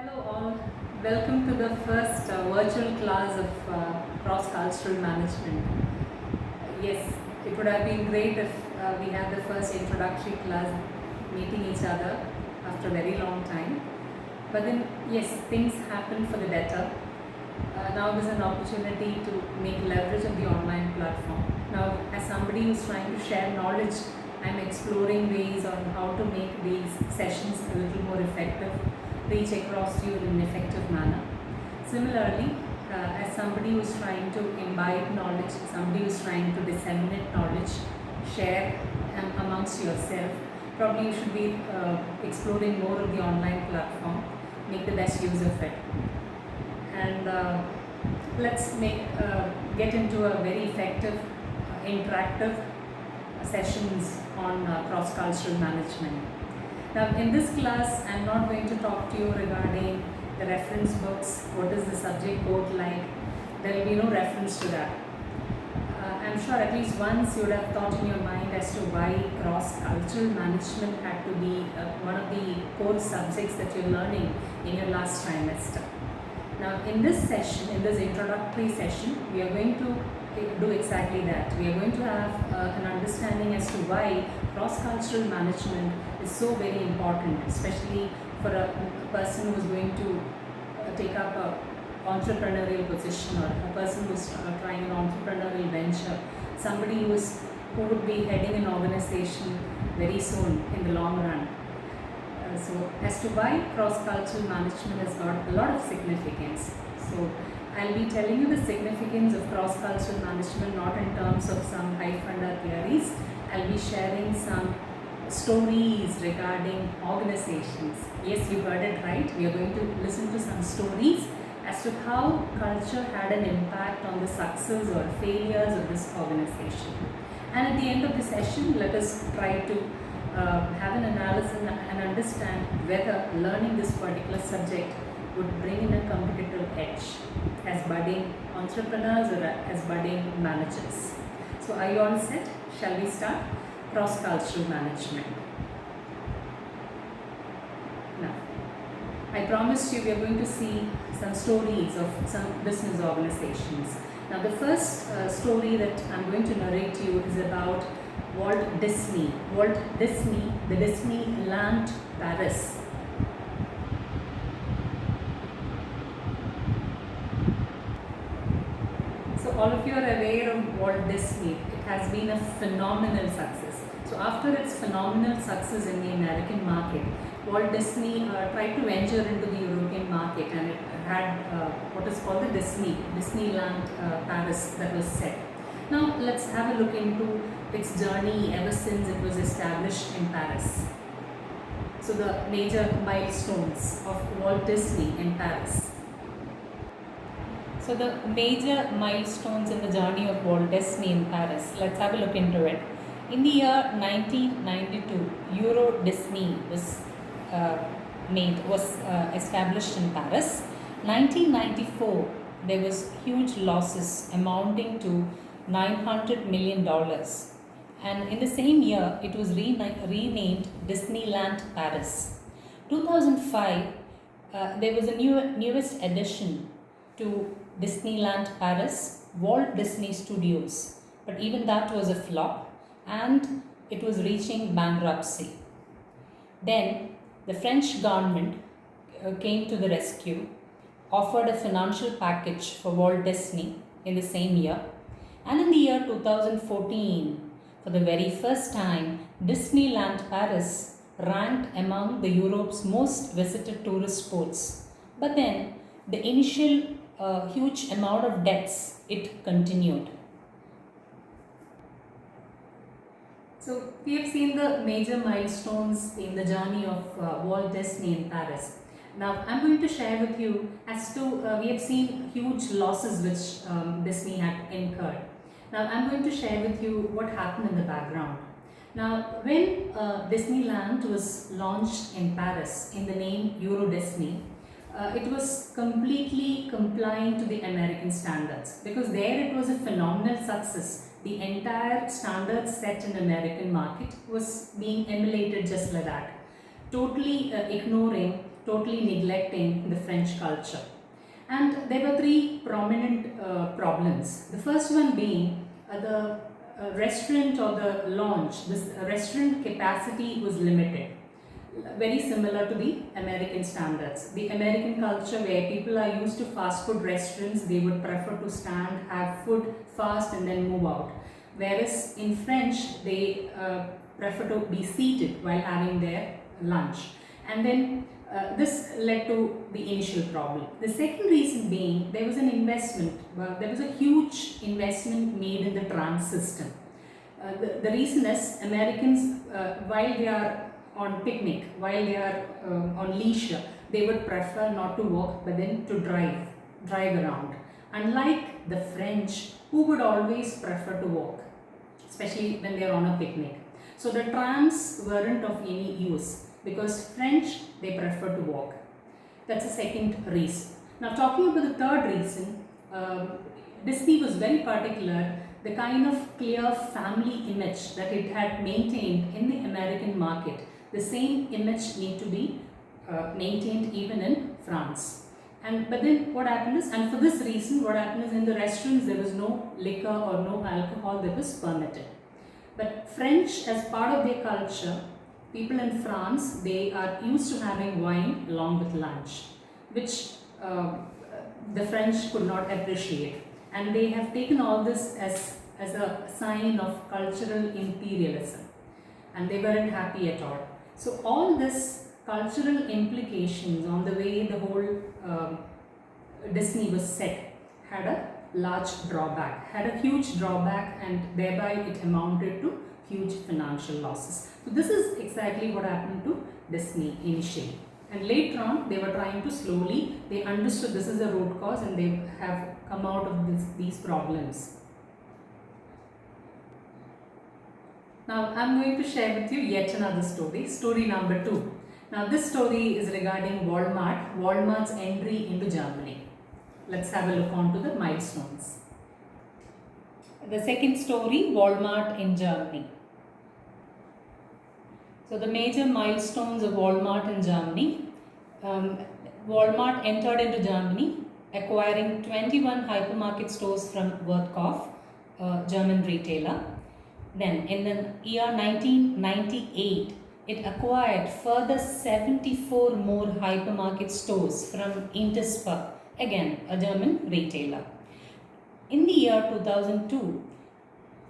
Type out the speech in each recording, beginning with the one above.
Hello all, welcome to the first virtual class of cross-cultural management. Yes, it would have been great if we had the first introductory class meeting each other after a very long time. But then, yes, things happen for the better. Now there's an opportunity to make leverage of the online platform. Now, as somebody who's trying to share knowledge, I'm exploring ways on how to make these sessions a little more effective, reach across to you in an effective manner. Similarly, as somebody who's trying to imbibe knowledge, somebody who's trying to disseminate knowledge, share amongst yourself, probably you should be exploring more of the online platform, make the best use of it. And let's get into a very effective, interactive sessions on cross-cultural management. Now, in this class, I'm not going to talk to you regarding the reference books, what is the subject code like. There will be no reference to that. I'm sure at least once you would have thought in your mind as to why cross-cultural management had to be one of the core subjects that you're learning in your last trimester. Now, in this session, in this introductory session, we are going to do exactly that. We are going to have an understanding as to why cross-cultural management is so very important, especially for a person who is going to take up a entrepreneurial position, or a person who is trying an entrepreneurial venture, somebody who would be heading an organization very soon in the long run. So as to why cross-cultural management has got a lot of significance. So I'll be telling you the significance of cross-cultural management not in terms of some high-funder theories. I'll be sharing some stories regarding organizations. Yes, you heard it right. We are going to listen to some stories as to how culture had an impact on the success or failures of this organization. And at the end of the session, let us try to have an analysis and understand whether learning this particular subject would bring in a competitive edge as budding entrepreneurs or as budding managers. So are you all set? Shall we start? Cross-cultural management. Now, I promised you we are going to see some stories of some business organizations. Now, the first story that I'm going to narrate to you is about Walt Disney. Walt Disney, the Disneyland Paris. So all of you are aware of Walt Disney. It has been a phenomenal success. So after its phenomenal success in the American market, Walt Disney tried to venture into the European market, and it had what is called the Disneyland Paris that was set. Now let's have a look into its journey ever since it was established in Paris. So the major milestones of Walt Disney in Paris. So the major milestones in the journey of Walt Disney in Paris, let's have a look into it. In the year 1992, Euro Disney was established in Paris. 1994, there was huge losses amounting to $900 million. And in the same year, it was renamed Disneyland Paris. 2005, there was a newest addition to Disneyland Paris, Walt Disney Studios. But even that was a flop, and it was reaching bankruptcy. Then the French government came to the rescue, offered a financial package for Walt Disney in the same year. And in the year 2014, for the very first time, Disneyland Paris ranked among the Europe's most visited tourist spots. But then the initial huge amount of debts, it continued. So we have seen the major milestones in the journey of Walt Disney in Paris. Now I'm going to share with you as to we have seen huge losses which Disney had incurred. Now I'm going to share with you what happened in the background. Now when Disneyland was launched in Paris in the name Euro Disney, it was completely complying to the American standards, because there it was a phenomenal success. The entire standard set in American market was being emulated just like that, totally ignoring totally neglecting the French culture. And there were three prominent problems. The first one being the restaurant or the lounge, this restaurant capacity was limited, very similar to the American standards. The American culture, where people are used to fast food restaurants, they would prefer to stand, have food fast and then move out. Whereas in French, they prefer to be seated while having their lunch. And then this led to the initial problem. The second reason being there was an investment, there was a huge investment made in the tram system. The reason is Americans, while they are on picnic, while they are on leisure, they would prefer not to walk but then to drive around. Unlike the French, who would always prefer to walk, especially when they are on a picnic. So the trams weren't of any use because French, they prefer to walk. That's the second reason. Now talking about the third reason, Disney was very particular the kind of clear family image that it had maintained in the American market. The same image need to be maintained even in France. But then what happened is, and for this reason, what happened is in the restaurants there was no liquor or no alcohol that was permitted. But French, as part of their culture, people in France, they are used to having wine along with lunch, which the French could not appreciate. And they have taken all this as a sign of cultural imperialism. And they weren't happy at all. So all this cultural implications on the way the whole Disney was set had a large drawback, had a huge drawback, and thereby it amounted to huge financial losses. So this is exactly what happened to Disney initially. And later on, they were trying to slowly, they understood this is a root cause and they have come out of these problems. Now, I'm going to share with you yet another story, story number 2. Now, this story is regarding Walmart's entry into Germany. Let's have a look on to the milestones. The second story, Walmart in Germany. So, the major milestones of Walmart in Germany. Walmart entered into Germany, acquiring 21 hypermarket stores from Wertkopf, a German retailer. Then in the year 1998, it acquired further 74 more hypermarket stores from Interspar, again a German retailer. In the year 2002,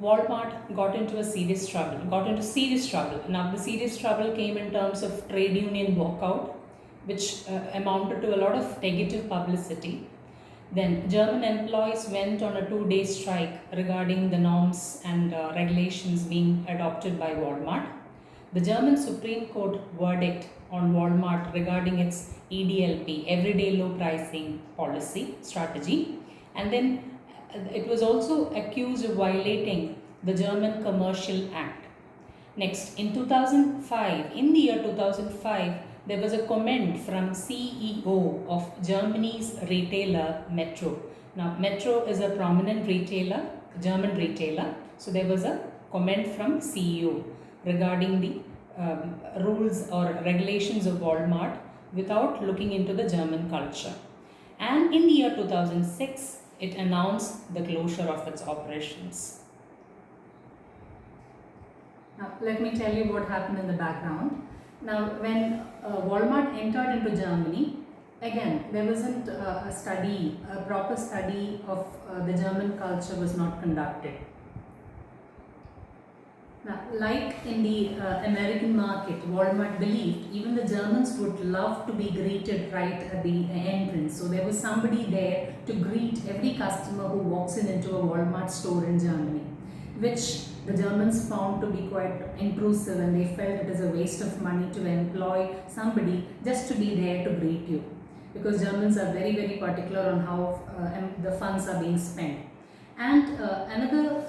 Walmart got into serious trouble. Now the serious trouble came in terms of trade union walkout, which amounted to a lot of negative publicity. Then German employees went on a 2-day strike regarding the norms and regulations being adopted by Walmart. The German Supreme Court verdict on Walmart regarding its EDLP, everyday low pricing policy strategy, and then it was also accused of violating the German Commercial Act. Next, in the year 2005, there was a comment from CEO of Germany's retailer Metro. Now, Metro is a prominent retailer, German retailer. So, there was a comment from CEO regarding the rules or regulations of Walmart without looking into the German culture. And in the year 2006, it announced the closure of its operations. Now, let me tell you what happened in the background. Now, when Walmart entered into Germany, again, there wasn't a proper study of the German culture was not conducted. Now, like in the American market, Walmart believed even the Germans would love to be greeted right at the entrance. So there was somebody there to greet every customer who walks into a Walmart store in Germany, which the Germans found to be quite intrusive, and they felt it is a waste of money to employ somebody just to be there to greet you, because Germans are very, very particular on how the funds are being spent. And another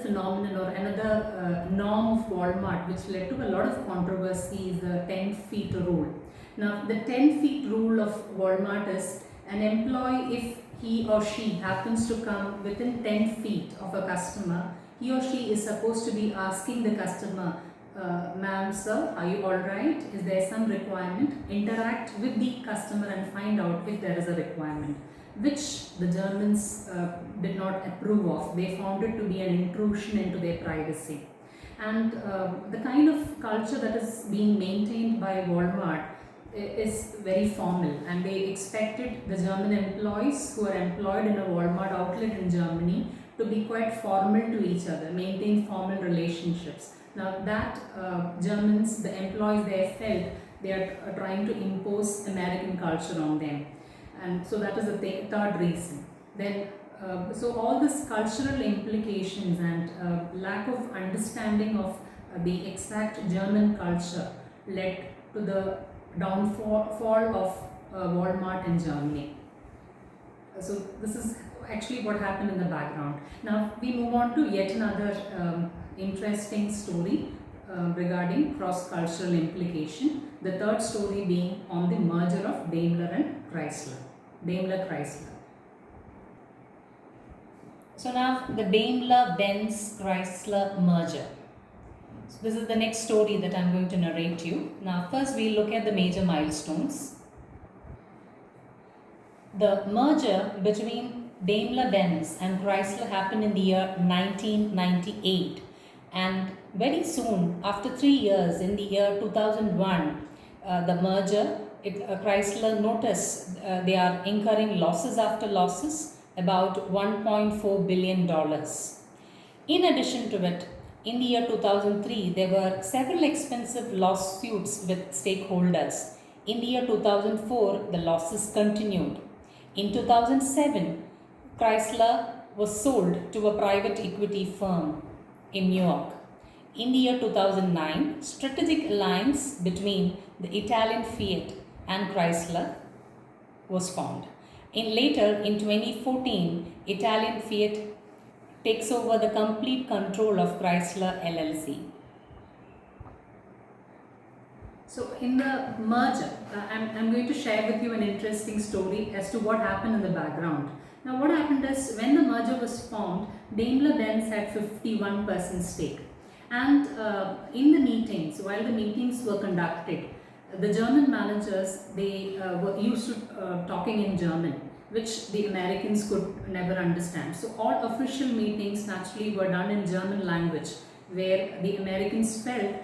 phenomenon or another norm of Walmart which led to a lot of controversy is the 10 feet rule. Now, the 10 feet rule of Walmart is an employee, if he or she happens to come within 10 feet of a customer, he or she is supposed to be asking the customer, Ma'am, sir, are you alright? Is there some requirement? Interact with the customer and find out if there is a requirement, which the Germans did not approve of. They found it to be an intrusion into their privacy. And the kind of culture that is being maintained by Walmart is very formal, and they expected the German employees who are employed in a Walmart outlet in Germany to be quite formal to each other, maintain formal relationships. Now that Germans, the employees there felt they are trying to impose American culture on them, and so that is the third reason. Then so all this cultural implications and lack of understanding of the exact German culture led to the downfall of Walmart in Germany. So this is actually what happened in the background. Now we move on to yet another interesting story regarding cross-cultural implication. The third story being on the merger of Daimler and Chrysler. Daimler-Chrysler. So now the Daimler-Benz Chrysler merger. So this is the next story that I'm going to narrate to you. Now first we look at the major milestones. The merger between Daimler-Benz and Chrysler happened in the year 1998, and very soon after 3 years in the year 2001, the merger, Chrysler noticed they are incurring losses after losses, about $1.4 billion. In addition to it, in the year 2003, there were several expensive lawsuits with stakeholders. In the year 2004, the losses continued. In 2007, Chrysler was sold to a private equity firm in New York. In the year 2009, strategic alliance between the Italian Fiat and Chrysler was formed. Later in 2014, Italian Fiat takes over the complete control of Chrysler LLC. So in the merger, I'm going to share with you an interesting story as to what happened in the background. Now what happened is, when the merger was formed, Daimler-Benz had 51% stake. And in the meetings, while the meetings were conducted, the German managers, they were used to talking in German, which the Americans could never understand. So all official meetings naturally were done in German language, where the Americans felt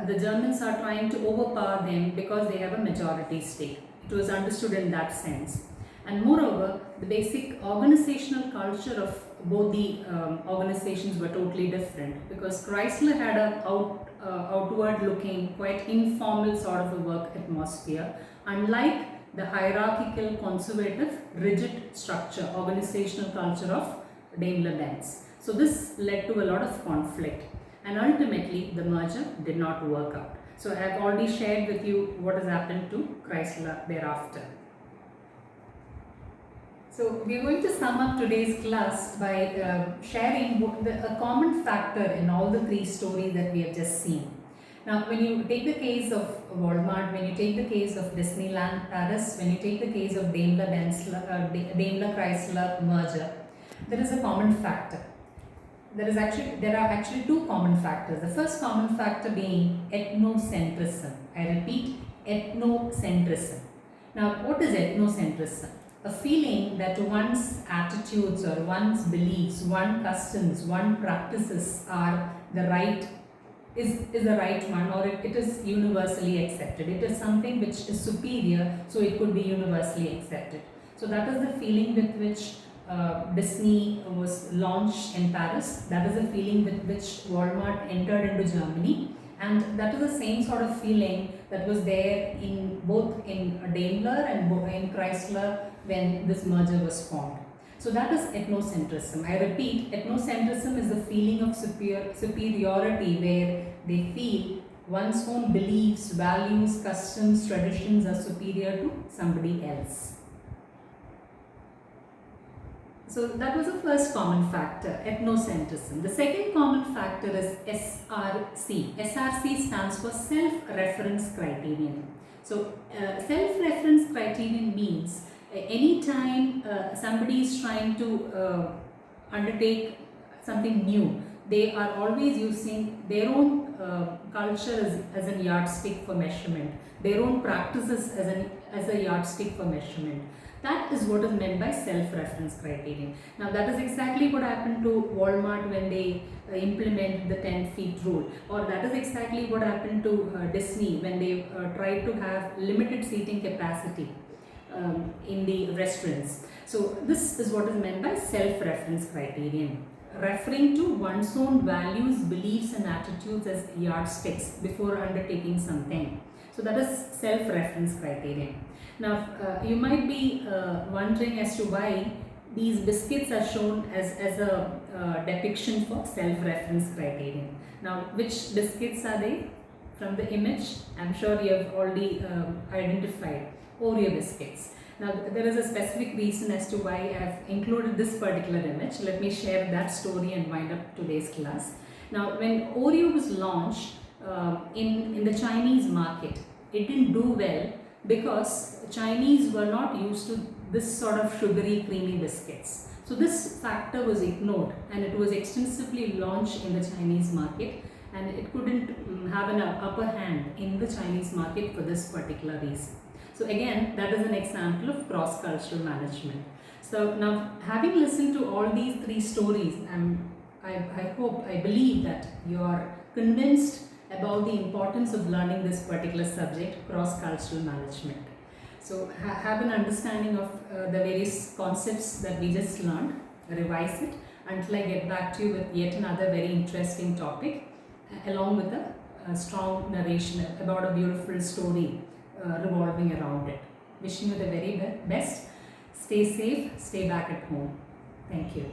the Germans are trying to overpower them because they have a majority stake. It was understood in that sense. And moreover, the basic organizational culture of both the organizations were totally different, because Chrysler had a outward looking, quite informal sort of a work atmosphere, unlike the hierarchical, conservative, rigid structure, organizational culture of Daimler-Benz. So this led to a lot of conflict, and ultimately the merger did not work out. So I have already shared with you what has happened to Chrysler thereafter. So we are going to sum up today's class by sharing a common factor in all the three stories that we have just seen. Now when you take the case of Walmart, when you take the case of Disneyland Paris, when you take the case of Daimler-Chrysler merger, there is a common factor. There are actually two common factors. The first common factor being ethnocentrism. I repeat, ethnocentrism. Now what is ethnocentrism? A feeling that one's attitudes or one's beliefs, one's customs, one's practices are the right, is the right one, or it is universally accepted. It is something which is superior, so it could be universally accepted. So that is the feeling with which Disney was launched in Paris. That is the feeling with which Walmart entered into Germany. And that is the same sort of feeling that was there in both in Daimler and in Chrysler when this merger was formed. So that is ethnocentrism. I repeat, ethnocentrism is the feeling of superiority, where they feel one's own beliefs, values, customs, traditions are superior to somebody else. So that was the first common factor, ethnocentrism. The second common factor is SRC. SRC stands for self-reference criterion. So self-reference criterion means anytime somebody is trying to undertake something new, they are always using their own culture as a yardstick for measurement, their own practices as a yardstick for measurement. That is what is meant by self-reference criterion. Now that is exactly what happened to Walmart when they implemented the 10 feet rule, or that is exactly what happened to Disney when they tried to have limited seating capacity in the restaurants. So this is what is meant by self-reference criterion, referring to one's own values, beliefs and attitudes as yardsticks before undertaking something. So that is self-reference criterion. Now you might be wondering as to why these biscuits are shown as a depiction for self-reference criterion. Now which biscuits are they? From the image, I'm sure you have already identified Oreo biscuits. Now there is a specific reason as to why I have included this particular image. Let me share that story and wind up today's class. Now when Oreo was launched in the Chinese market, it didn't do well because Chinese were not used to this sort of sugary creamy biscuits. So this factor was ignored and it was extensively launched in the Chinese market, and it couldn't have an upper hand in the Chinese market for this particular reason. So again, that is an example of cross-cultural management. So now, having listened to all these three stories, I believe that you are convinced about the importance of learning this particular subject, cross-cultural management. So have an understanding of the various concepts that we just learned, revise it until I get back to you with yet another very interesting topic, along with a strong narration about a beautiful story revolving around it. Wishing you the very best. Stay safe, stay back at home. Thank you.